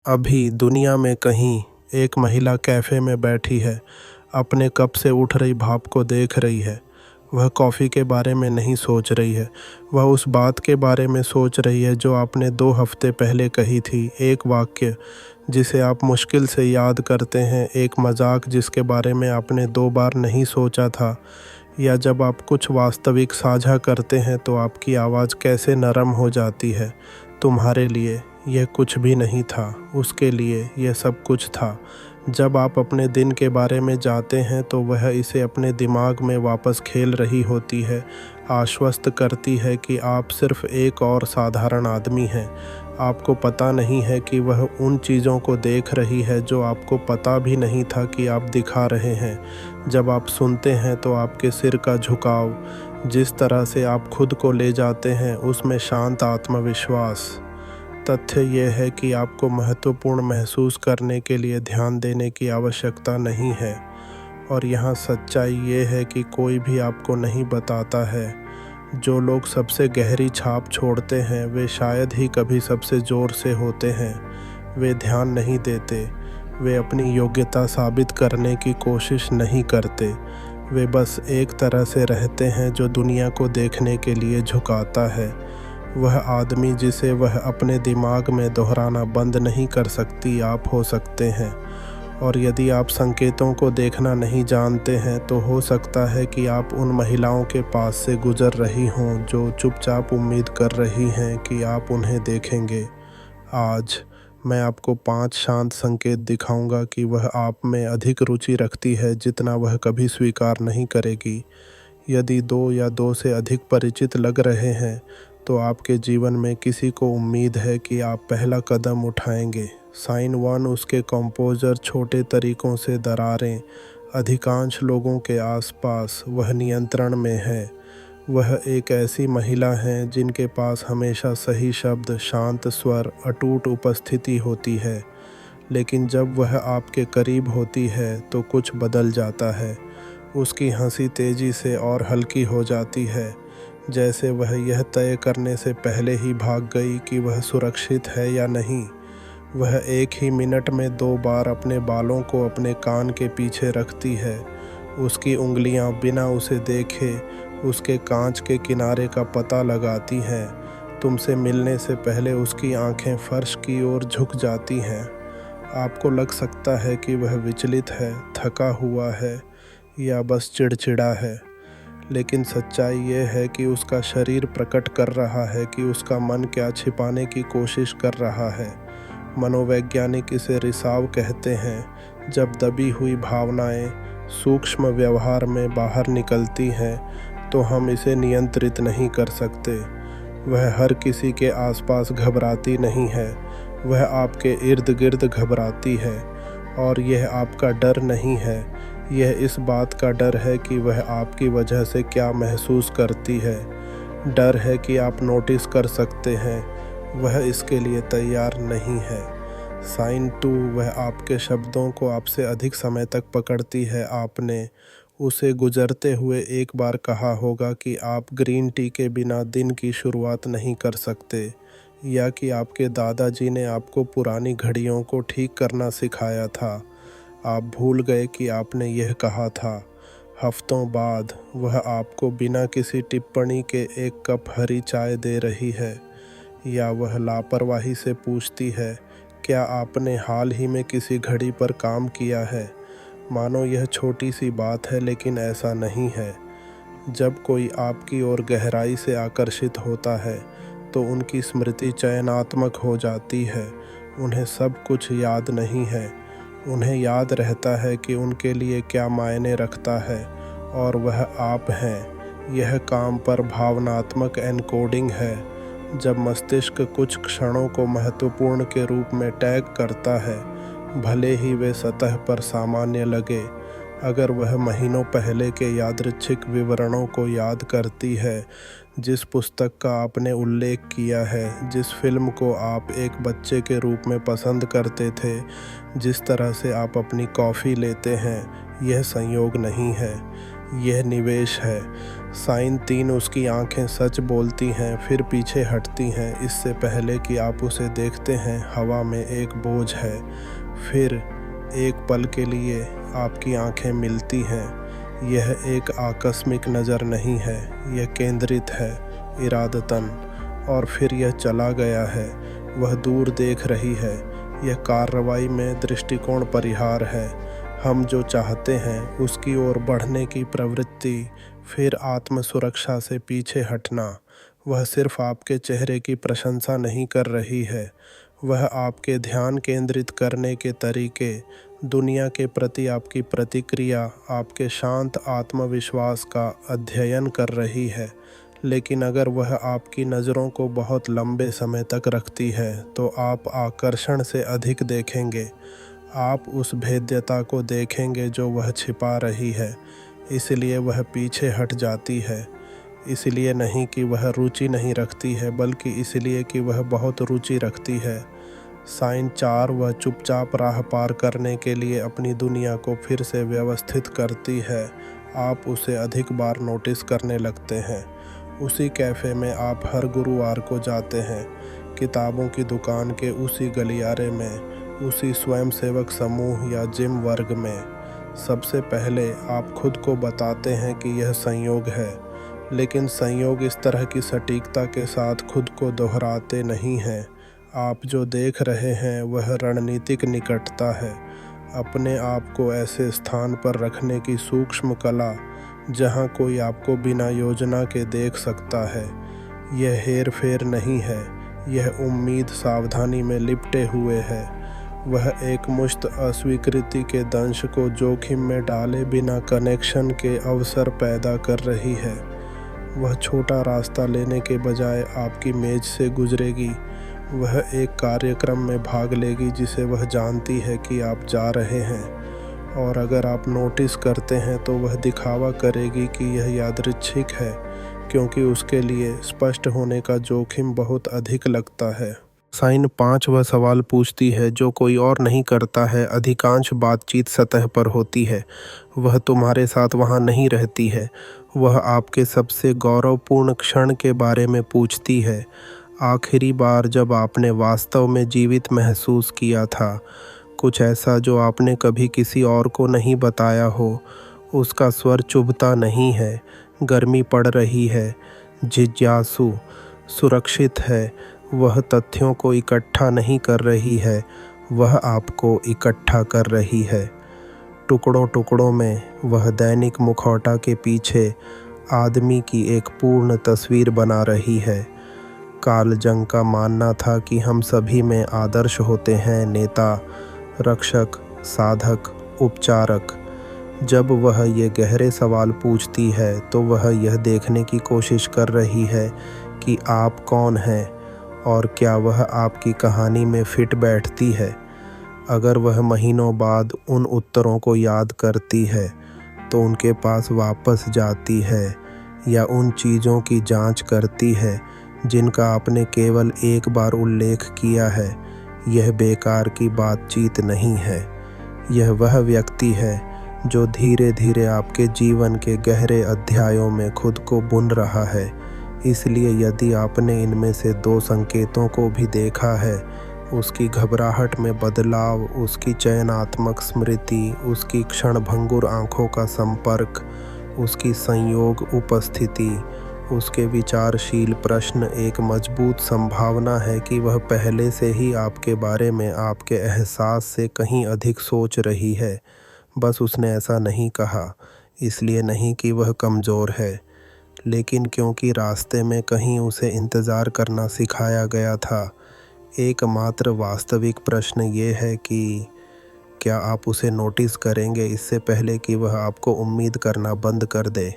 अभी दुनिया में कहीं एक महिला कैफ़े में बैठी है, अपने कप से उठ रही भाप को देख रही है। वह कॉफ़ी के बारे में नहीं सोच रही है, वह उस बात के बारे में सोच रही है जो आपने 2 हफ्ते पहले कही थी। एक वाक्य जिसे आप मुश्किल से याद करते हैं, एक मजाक जिसके बारे में आपने 2 बार नहीं सोचा था, या जब आप कुछ वास्तविक साझा करते हैं तो आपकी आवाज़ कैसे नरम हो जाती है। तुम्हारे लिए यह कुछ भी नहीं था, उसके लिए यह सब कुछ था। जब आप अपने दिन के बारे में जाते हैं तो वह इसे अपने दिमाग में वापस खेल रही होती है, आश्वस्त करती है कि आप सिर्फ एक और साधारण आदमी हैं। आपको पता नहीं है कि वह उन चीज़ों को देख रही है जो आपको पता भी नहीं था कि आप दिखा रहे हैं। जब आप सुनते हैं तो आपके सिर का झुकाव, जिस तरह से आप खुद को ले जाते हैं, उसमें शांत आत्मविश्वास। तथ्य यह है कि आपको महत्वपूर्ण महसूस करने के लिए ध्यान देने की आवश्यकता नहीं है, और यहाँ सच्चाई ये है कि कोई भी आपको नहीं बताता है। जो लोग सबसे गहरी छाप छोड़ते हैं वे शायद ही कभी सबसे ज़ोर से होते हैं। वे ध्यान नहीं देते, वे अपनी योग्यता साबित करने की कोशिश नहीं करते, वे बस एक तरह से रहते हैं जो दुनिया को देखने के लिए झुकाता है। वह आदमी जिसे वह अपने दिमाग में दोहराना बंद नहीं कर सकती आप हो सकते हैं। और यदि आप संकेतों को देखना नहीं जानते हैं तो हो सकता है कि आप उन महिलाओं के पास से गुजर रही हों जो चुपचाप उम्मीद कर रही हैं कि आप उन्हें देखेंगे। आज मैं आपको 5 शांत संकेत दिखाऊंगा कि वह आप में अधिक रुचि रखती है जितना वह कभी स्वीकार नहीं करेगी। यदि 2 या 2 से अधिक परिचित लग रहे हैं तो आपके जीवन में किसी को उम्मीद है कि आप पहला कदम उठाएंगे। साइन 1 उसके कंपोजर, छोटे तरीकों से दरारें। अधिकांश लोगों के आसपास वह नियंत्रण में है। वह एक ऐसी महिला है जिनके पास हमेशा सही शब्द, शांत स्वर, अटूट उपस्थिति होती है, लेकिन जब वह आपके करीब होती है तो कुछ बदल जाता है। उसकी हंसी तेज़ी से और हल्की हो जाती है, जैसे वह यह तय करने से पहले ही भाग गई कि वह सुरक्षित है या नहीं। वह एक ही मिनट में 2 बार अपने बालों को अपने कान के पीछे रखती है। उसकी उंगलियां बिना उसे देखे उसके कांच के किनारे का पता लगाती हैं। तुमसे मिलने से पहले उसकी आंखें फर्श की ओर झुक जाती हैं। आपको लग सकता है कि वह विचलित है, थका हुआ है या बस चिड़चिड़ा है, लेकिन सच्चाई ये है कि उसका शरीर प्रकट कर रहा है कि उसका मन क्या छिपाने की कोशिश कर रहा है। मनोवैज्ञानिक इसे रिसाव कहते हैं। जब दबी हुई भावनाएं सूक्ष्म व्यवहार में बाहर निकलती हैं तो हम इसे नियंत्रित नहीं कर सकते। वह हर किसी के आसपास घबराती नहीं है, वह आपके इर्द गिर्द घबराती है, और यह आपका डर नहीं है, यह इस बात का डर है कि वह आपकी वजह से क्या महसूस करती है। डर है कि आप नोटिस कर सकते हैं, वह इसके लिए तैयार नहीं है। साइन 2 वह आपके शब्दों को आपसे अधिक समय तक पकड़ती है। आपने उसे गुजरते हुए एक बार कहा होगा कि आप ग्रीन टी के बिना दिन की शुरुआत नहीं कर सकते, या कि आपके दादाजी ने आपको पुरानी घड़ियों को ठीक करना सिखाया था। आप भूल गए कि आपने यह कहा था। हफ्तों बाद वह आपको बिना किसी टिप्पणी के 1 कप हरी चाय दे रही है, या वह लापरवाही से पूछती है, क्या आपने हाल ही में किसी घड़ी पर काम किया है? मानो यह छोटी सी बात है, लेकिन ऐसा नहीं है। जब कोई आपकी ओर गहराई से आकर्षित होता है तो उनकी स्मृति चयनात्मक हो जाती है। उन्हें सब कुछ याद नहीं है, उन्हें याद रहता है कि उनके लिए क्या मायने रखता है, और वह आप हैं। यह काम पर भावनात्मक एनकोडिंग है। जब मस्तिष्क कुछ क्षणों को महत्वपूर्ण के रूप में टैग करता है, भले ही वे सतह पर सामान्य लगे। अगर वह महीनों पहले के यादृच्छिक विवरणों को याद करती है, जिस पुस्तक का आपने उल्लेख किया है, जिस फिल्म को आप एक बच्चे के रूप में पसंद करते थे, जिस तरह से आप अपनी कॉफ़ी लेते हैं, यह संयोग नहीं है, यह निवेश है। साइन 3 उसकी आंखें सच बोलती हैं, फिर पीछे हटती हैं। इससे पहले कि आप उसे देखते हैं, हवा में एक बोझ है। फिर एक पल के लिए आपकी आंखें मिलती हैं। यह एक आकस्मिक नज़र नहीं है, यह केंद्रित है, इरादतन। और फिर यह चला गया है। वह दूर देख रही है। यह कार्रवाई में दृष्टिकोण परिहार है। हम जो चाहते हैं उसकी ओर बढ़ने की प्रवृत्ति, फिर आत्म सुरक्षा से पीछे हटना। वह सिर्फ आपके चेहरे की प्रशंसा नहीं कर रही है, वह आपके ध्यान केंद्रित करने के तरीके, दुनिया के प्रति आपकी प्रतिक्रिया, आपके शांत आत्मविश्वास का अध्ययन कर रही है। लेकिन अगर वह आपकी नज़रों को बहुत लंबे समय तक रखती है तो आप आकर्षण से अधिक देखेंगे। आप उस भेद्यता को देखेंगे जो वह छिपा रही है। इसलिए वह पीछे हट जाती है। इसलिए नहीं कि वह रुचि नहीं रखती है, बल्कि इसलिए कि वह बहुत रुचि रखती है। साइन 4 वह चुपचाप राह पार करने के लिए अपनी दुनिया को फिर से व्यवस्थित करती है। आप उसे अधिक बार नोटिस करने लगते हैं। उसी कैफ़े में आप हर गुरुवार को जाते हैं, किताबों की दुकान के उसी गलियारे में, उसी स्वयंसेवक समूह या जिम वर्ग में। सबसे पहले आप खुद को बताते हैं कि यह संयोग है, लेकिन संयोग इस तरह की सटीकता के साथ खुद को दोहराते नहीं हैं। आप जो देख रहे हैं वह रणनीतिक निकटता है, अपने आप को ऐसे स्थान पर रखने की सूक्ष्म कला जहां कोई आपको बिना योजना के देख सकता है। यह हेर फेर नहीं है, यह उम्मीद सावधानी में लिपटे हुए है। वह एक मुश्त अस्वीकृति के दंश को जोखिम में डाले बिना कनेक्शन के अवसर पैदा कर रही है। वह छोटा रास्ता लेने के बजाय आपकी मेज से गुजरेगी। वह एक कार्यक्रम में भाग लेगी जिसे वह जानती है कि आप जा रहे हैं, और अगर आप नोटिस करते हैं तो वह दिखावा करेगी कि यह यादृच्छिक है, क्योंकि उसके लिए स्पष्ट होने का जोखिम बहुत अधिक लगता है। साइन 5 वह सवाल पूछती है जो कोई और नहीं करता है। अधिकांश बातचीत सतह पर होती है। वह तुम्हारे साथ वहाँ नहीं रहती है। वह आपके सबसे गौरवपूर्ण क्षण के बारे में पूछती है। आखिरी बार जब आपने वास्तव में जीवित महसूस किया था, कुछ ऐसा जो आपने कभी किसी और को नहीं बताया हो। उसका स्वर चुभता नहीं है, गर्मी पड़ रही है, जिज्ञासु, सुरक्षित है। वह तथ्यों को इकट्ठा नहीं कर रही है, वह आपको इकट्ठा कर रही है। टुकड़ों टुकड़ों में वह दैनिक मुखौटा के पीछे आदमी की एक पूर्ण तस्वीर बना रही है। कार्ल जंग का मानना था कि हम सभी में आदर्श होते हैं, नेता, रक्षक, साधक, उपचारक। जब वह ये गहरे सवाल पूछती है तो वह यह देखने की कोशिश कर रही है कि आप कौन हैं और क्या वह आपकी कहानी में फिट बैठती है। अगर वह महीनों बाद उन उत्तरों को याद करती है तो उनके पास वापस जाती है या उन चीज़ों की जांच करती है जिनका आपने केवल एक बार उल्लेख किया है। यह बेकार की बातचीत नहीं है। यह वह व्यक्ति है जो धीरे धीरे आपके जीवन के गहरे अध्यायों में खुद को बुन रहा है। इसलिए यदि आपने इनमें से 2 संकेतों को भी देखा है, उसकी घबराहट में बदलाव, उसकी चयनात्मक स्मृति, उसकी क्षणभंगुर आँखों का संपर्क, उसकी संयोग उपस्थिति, उसके विचारशील प्रश्न, एक मजबूत संभावना है कि वह पहले से ही आपके बारे में आपके एहसास से कहीं अधिक सोच रही है। बस उसने ऐसा नहीं कहा, इसलिए नहीं कि वह कमज़ोर है, लेकिन क्योंकि रास्ते में कहीं उसे इंतज़ार करना सिखाया गया था। एकमात्र वास्तविक प्रश्न ये है कि क्या आप उसे नोटिस करेंगे इससे पहले कि वह आपको उम्मीद करना बंद कर दे।